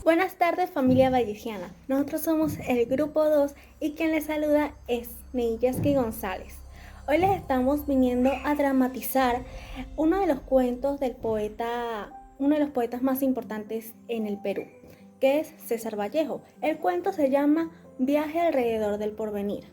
Buenas tardes, familia vallesiana. Nosotros somos el grupo 2 y quien les saluda es Neyeski González. Hoy les estamos viniendo a dramatizar uno de los cuentos del poeta, uno de los poetas más importantes en el Perú, que es César Vallejo. El cuento se llama Viaje alrededor del porvenir,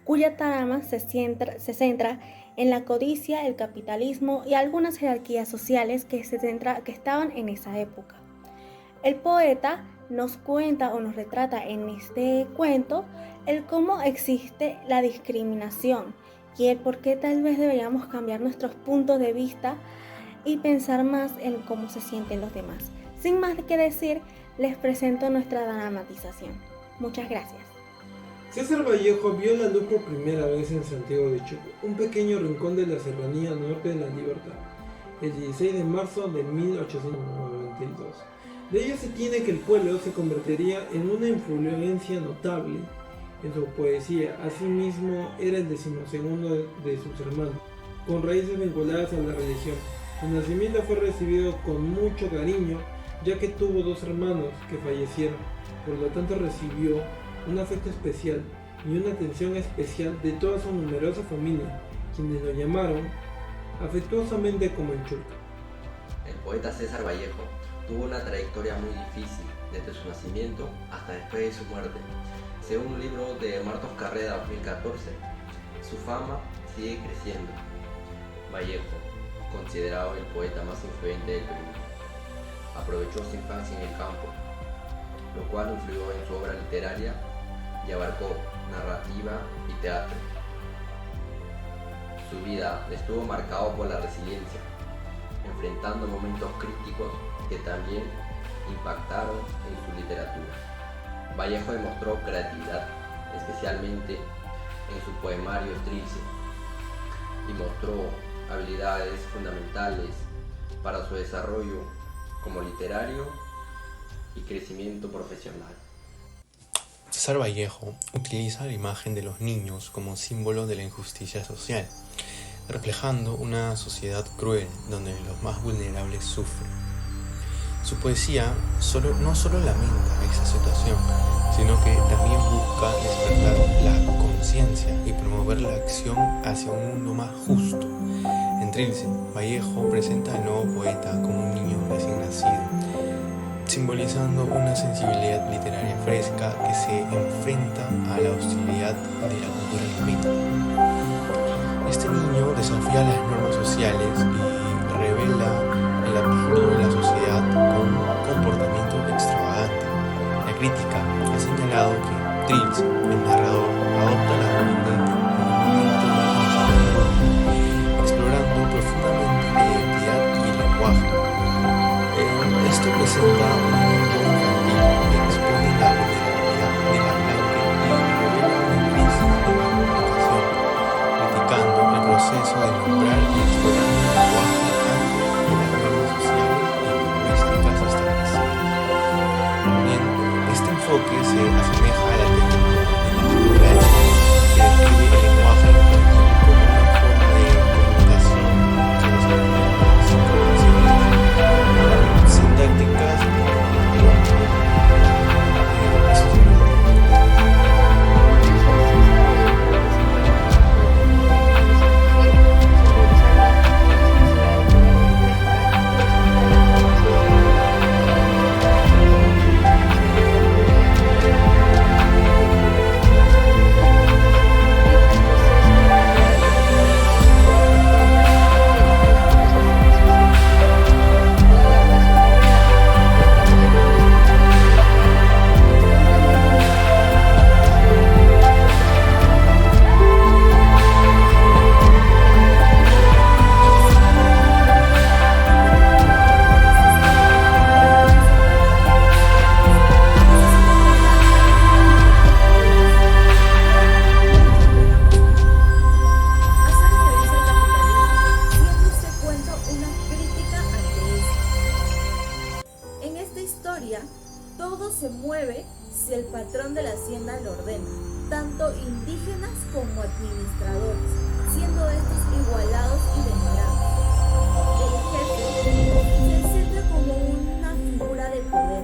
cuya trama se centra en la codicia, el capitalismo y algunas jerarquías sociales que estaban en esa época. El poeta nos cuenta o nos retrata en este cuento el cómo existe la discriminación y el por qué tal vez deberíamos cambiar nuestros puntos de vista y pensar más en cómo se sienten los demás. Sin más que decir, les presento nuestra dramatización. Muchas gracias. César Vallejo vio la luz por primera vez en Santiago de Chuco, un pequeño rincón de la serranía norte de la Libertad, el 16 de marzo de 1892. De ello se tiene que el pueblo se convertiría en una influencia notable en su poesía. Asimismo, era el 12º de sus hermanos, con raíces vinculadas a la religión. Su nacimiento fue recibido con mucho cariño, ya que tuvo dos hermanos que fallecieron. Por lo tanto, recibió un afecto especial y una atención especial de toda su numerosa familia, quienes lo llamaron afectuosamente como el Chulca. El poeta César Vallejo tuvo una trayectoria muy difícil desde su nacimiento hasta después de su muerte. Según un libro de Martos Carrera 2014, su fama sigue creciendo. Vallejo, considerado el poeta más influyente del Perú, aprovechó su infancia en el campo, lo cual influyó en su obra literaria y abarcó narrativa y teatro. Su vida estuvo marcada por la resiliencia, enfrentando momentos críticos que también impactaron en su literatura. Vallejo demostró creatividad, especialmente en su poemario Trilce, y mostró habilidades fundamentales para su desarrollo como literario y crecimiento profesional. César Vallejo utiliza la imagen de los niños como símbolo de la injusticia social, reflejando una sociedad cruel donde los más vulnerables sufren. Su poesía no solo lamenta esa situación, sino que también busca despertar la conciencia y promover la acción hacia un mundo más justo. En Trilce, Vallejo presenta al nuevo poeta como un niño recién nacido, simbolizando una sensibilidad literaria fresca que se enfrenta a la hostilidad de la cultura limítrofe. Este niño desafía las normas sociales y revela el absurdo de la sociedad con un comportamiento extravagante. La crítica ha señalado que Trilce, el narrador, adopta la juventud como un momento de explorando profundamente la identidad y el lenguaje. Esto presenta un mundo infantil que expone la vulnerabilidad de la blanca y revela una crisis de la comunicación, criticando el proceso de nombrar y explorar el lenguaje antes de las normas sociales y lingüísticas establecidas. Bien, este enfoque se asemeja a la técnica de la Burrell, que describe el lenguaje infantil como una forma de comunicación que desarrolla las informaciones sintácticas todo se mueve si el patrón de la hacienda lo ordena, tanto indígenas como administradores, siendo estos igualados y venerados. El jefe se siente como una figura de poder,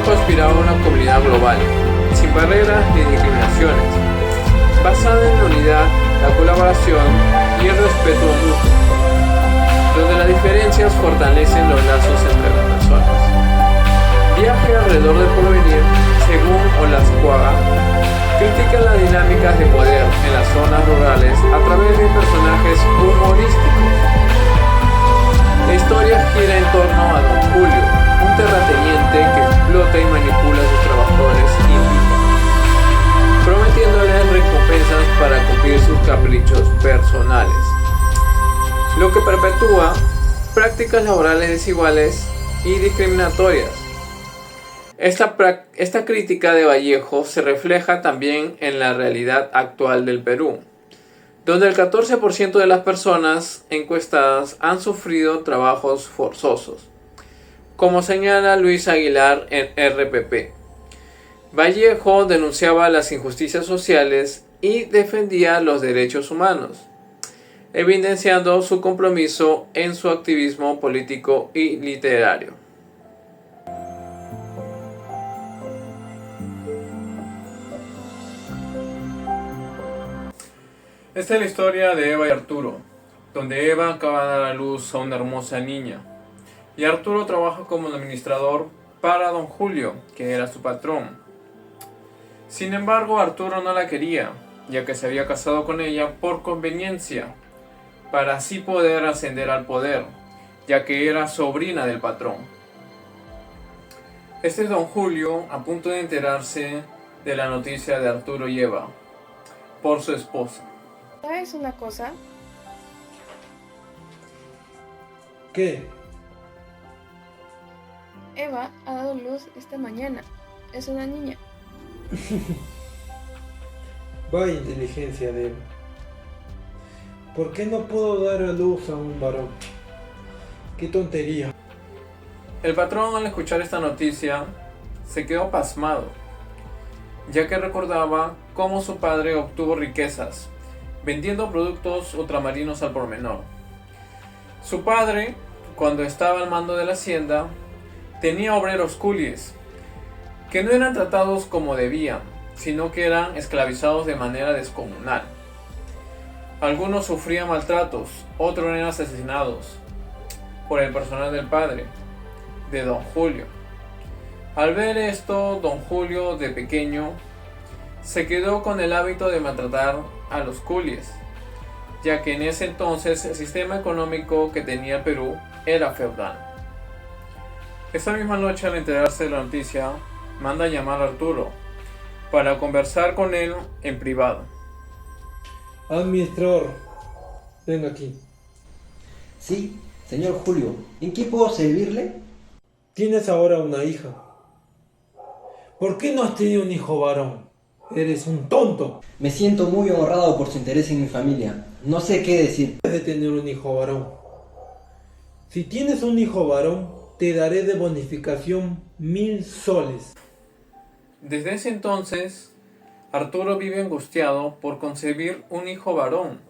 Vallejo aspiraba a una comunidad global, sin barreras ni discriminaciones, basada en la unidad, la colaboración y el respeto mutuo, donde las diferencias fortalecen los lazos entre las personas. Viaje alrededor del porvenir, según Olascuaga, critica las dinámicas de poder en las zonas rurales a través de personajes humorísticos. La historia gira en torno a Don Julio, un terrateniente que explota y manipula a sus trabajadores indígenas, prometiéndoles recompensas para cumplir sus caprichos personales, lo que perpetúa prácticas laborales desiguales y discriminatorias. Esta crítica de Vallejo se refleja también en la realidad actual del Perú, donde el 14% de las personas encuestadas han sufrido trabajos forzosos, como señala Luis Aguilar en RPP. Vallejo denunciaba las injusticias sociales y defendía los derechos humanos, evidenciando su compromiso en su activismo político y literario. Esta es la historia de Eva y Arturo, donde Eva acaba de dar a luz a una hermosa niña, y Arturo trabaja como administrador para Don Julio, que era su patrón. Sin embargo, Arturo no la quería, ya que se había casado con ella por conveniencia, para así poder ascender al poder, ya que era sobrina del patrón. Este es Don Julio a punto de enterarse de la noticia de Arturo y Eva, por su esposa. ¿Sabes una cosa? ¿Qué? Eva ha dado luz esta mañana. Es una niña. Vaya inteligencia de Eva. ¿Por qué no puedo dar a luz a un varón? ¡Qué tontería! El patrón, al escuchar esta noticia, se quedó pasmado, ya que recordaba cómo su padre obtuvo riquezas vendiendo productos ultramarinos al por menor. Su padre, cuando estaba al mando de la hacienda, tenía obreros coolies, que no eran tratados como debían, sino que eran esclavizados de manera descomunal. Algunos sufrían maltratos, otros eran asesinados por el personal del padre, de Don Julio. Al ver esto, Don Julio, de pequeño, se quedó con el hábito de maltratar a los coolies, ya que en ese entonces el sistema económico que tenía el Perú era feudal. Esa misma noche, al enterarse de la noticia, manda a llamar a Arturo para conversar con él en privado. Administrador, venga aquí. Sí, señor Julio, ¿en qué puedo servirle? Tienes ahora una hija. ¿Por qué no has tenido un hijo varón? Eres un tonto. Me siento muy honrado por su interés en mi familia. No sé qué decir. Debes de tener un hijo varón. Si tienes un hijo varón, te daré de bonificación 1000 soles. Desde ese entonces, Arturo vive angustiado por concebir un hijo varón.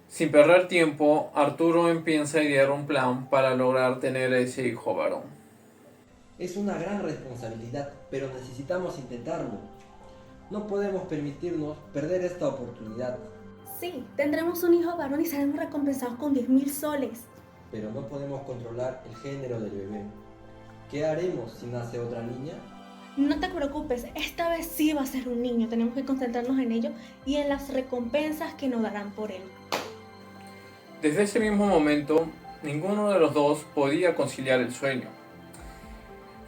Sin perder tiempo, Arturo empieza a idear un plan para lograr tener ese hijo varón. Es una gran responsabilidad, pero necesitamos intentarlo. No podemos permitirnos perder esta oportunidad. Sí, tendremos un hijo varón y seremos recompensados con 10.000 soles. Pero no podemos controlar el género del bebé. ¿Qué haremos si nace otra niña? No te preocupes, esta vez sí va a ser un niño. Tenemos que concentrarnos en ello y en las recompensas que nos darán por él. Desde ese mismo momento, ninguno de los dos podía conciliar el sueño,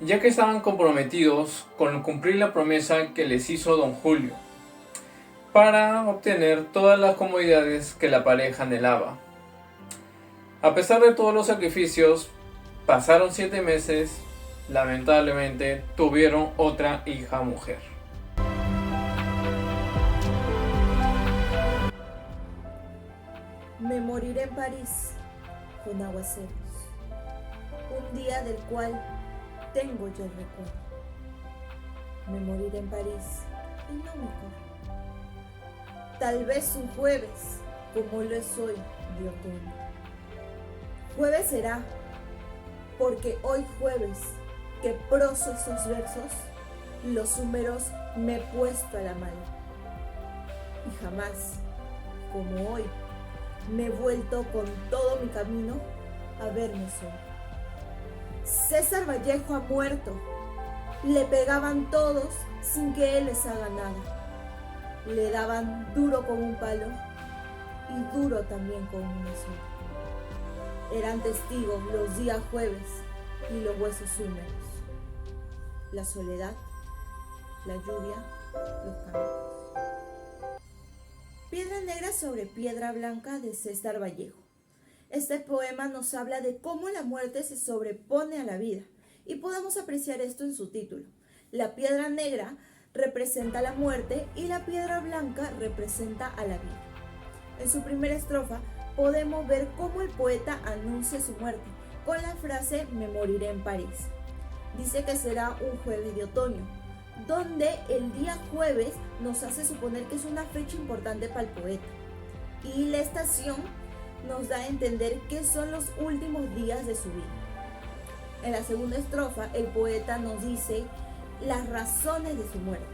ya que estaban comprometidos con cumplir la promesa que les hizo Don Julio, para obtener todas las comodidades que la pareja anhelaba. A pesar de todos los sacrificios, pasaron 7 meses, lamentablemente tuvieron otra hija mujer. Me moriré en París con aguaceros, un día del cual tengo yo el recuerdo. Me moriré en París y no me acuerdo. Tal vez un jueves, como lo es hoy de otoño. Jueves será, porque hoy jueves que proso estos versos, los húmeros me he puesto a la mano. Y jamás, como hoy, me he vuelto con todo mi camino a verme solo. César Vallejo ha muerto. Le pegaban todos sin que él les haga nada. Le daban duro con un palo y duro también con una soga. Eran testigos los días jueves y los huesos húmedos. La soledad, la lluvia, los caminos. Piedra negra sobre piedra blanca de César Vallejo. Este poema nos habla de cómo la muerte se sobrepone a la vida y podemos apreciar esto en su título. La piedra negra representa la muerte y la piedra blanca representa a la vida. En su primera estrofa podemos ver cómo el poeta anuncia su muerte con la frase "me moriré en París". Dice que será un jueves de otoño, donde el día jueves nos hace suponer que es una fecha importante para el poeta. Y la estación nos da a entender que son los últimos días de su vida. En la segunda estrofa, el poeta nos dice las razones de su muerte.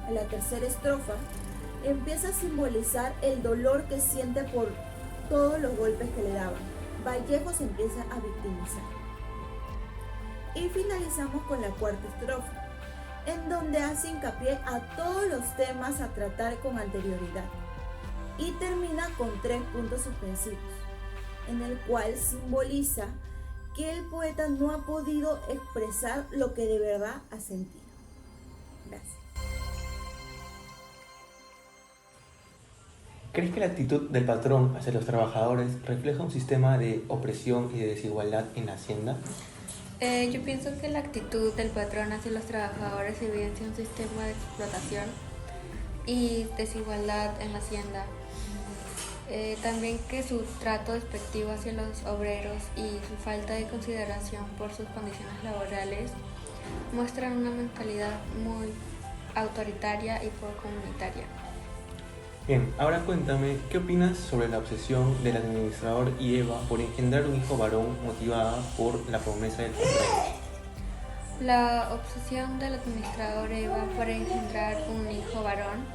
En la tercera estrofa, empieza a simbolizar el dolor que siente por todos los golpes que le daban. Vallejo se empieza a victimizar. Y finalizamos con la cuarta estrofa, en donde hace hincapié a todos los temas a tratar con anterioridad. Y termina con 3 puntos suspensivos, en el cual simboliza que el poeta no ha podido expresar lo que de verdad ha sentido. Gracias. ¿Crees que la actitud del patrón hacia los trabajadores refleja un sistema de opresión y de desigualdad en la hacienda? Yo pienso que la actitud del patrón hacia los trabajadores evidencia un sistema de explotación y desigualdad en la hacienda. También que su trato despectivo hacia los obreros y su falta de consideración por sus condiciones laborales muestran una mentalidad muy autoritaria y poco comunitaria. Bien, ahora cuéntame, ¿qué opinas sobre la obsesión del administrador y Eva por engendrar un hijo varón motivada por la promesa del patrón? La obsesión del administrador Eva por engendrar un hijo varón,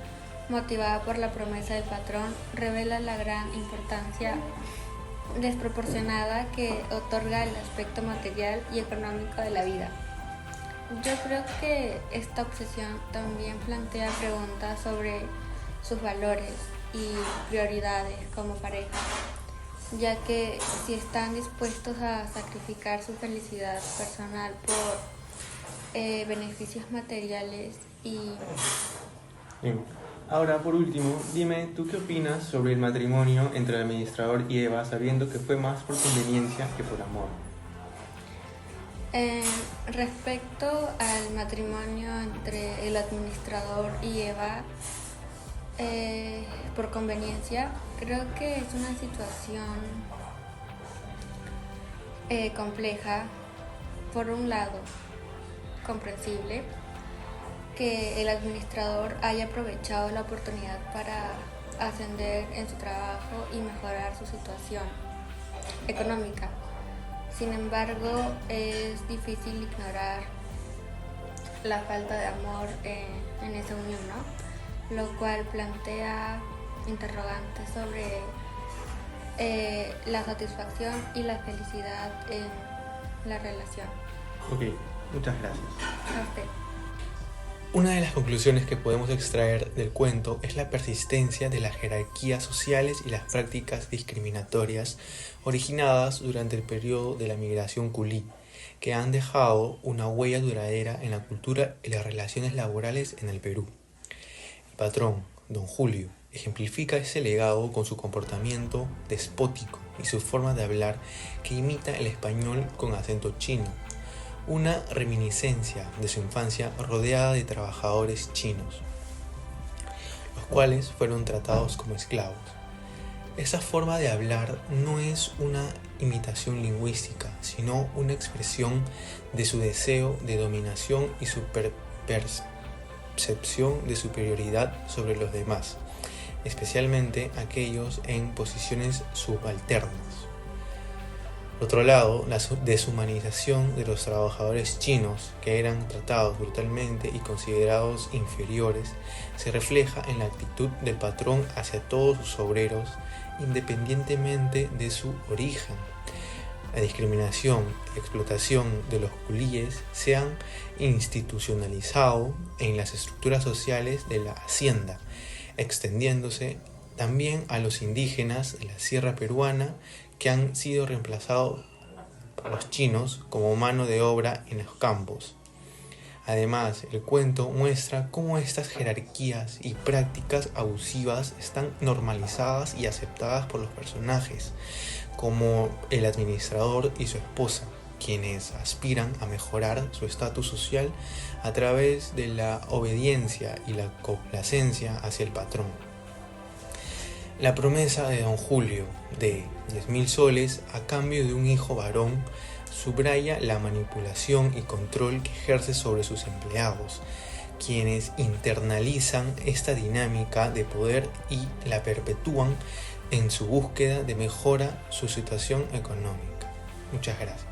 motivada por la promesa del patrón, revela la gran importancia desproporcionada que otorga el aspecto material y económico de la vida. Yo creo que esta obsesión también plantea preguntas sobre sus valores y prioridades como pareja, ya que si están dispuestos a sacrificar su felicidad personal por beneficios materiales y... Bien. Ahora, por último, dime, ¿tú qué opinas sobre el matrimonio entre el administrador y Eva, sabiendo que fue más por conveniencia que por amor? Respecto al matrimonio entre el administrador y Eva, por conveniencia, creo que es una situación compleja. Por un lado, comprensible que el administrador haya aprovechado la oportunidad para ascender en su trabajo y mejorar su situación económica. Sin embargo, es difícil ignorar la falta de amor en esa unión, ¿no? Lo cual plantea interrogantes sobre la satisfacción y la felicidad en la relación. Ok, muchas gracias. A usted. Una de las conclusiones que podemos extraer del cuento es la persistencia de las jerarquías sociales y las prácticas discriminatorias originadas durante el periodo de la migración culí, que han dejado una huella duradera en la cultura y las relaciones laborales en el Perú. El patrón, don Julio, ejemplifica ese legado con su comportamiento despótico y su forma de hablar que imita el español con acento chino, una reminiscencia de su infancia rodeada de trabajadores chinos, los cuales fueron tratados como esclavos. Esa forma de hablar no es una imitación lingüística, sino una expresión de su deseo de dominación y su percepción de superioridad sobre los demás, especialmente aquellos en posiciones subalternas. Por otro lado, la deshumanización de los trabajadores chinos, que eran tratados brutalmente y considerados inferiores, se refleja en la actitud del patrón hacia todos sus obreros, independientemente de su origen. La discriminación y explotación de los culíes se han institucionalizado en las estructuras sociales de la hacienda, extendiéndose también a los indígenas de la sierra peruana, que han sido reemplazados por los chinos como mano de obra en los campos. Además, el cuento muestra cómo estas jerarquías y prácticas abusivas están normalizadas y aceptadas por los personajes, como el administrador y su esposa, quienes aspiran a mejorar su estatus social a través de la obediencia y la complacencia hacia el patrón. La promesa de don Julio de 10.000 soles a cambio de un hijo varón subraya la manipulación y control que ejerce sobre sus empleados, quienes internalizan esta dinámica de poder y la perpetúan en su búsqueda de mejora su situación económica. Muchas gracias.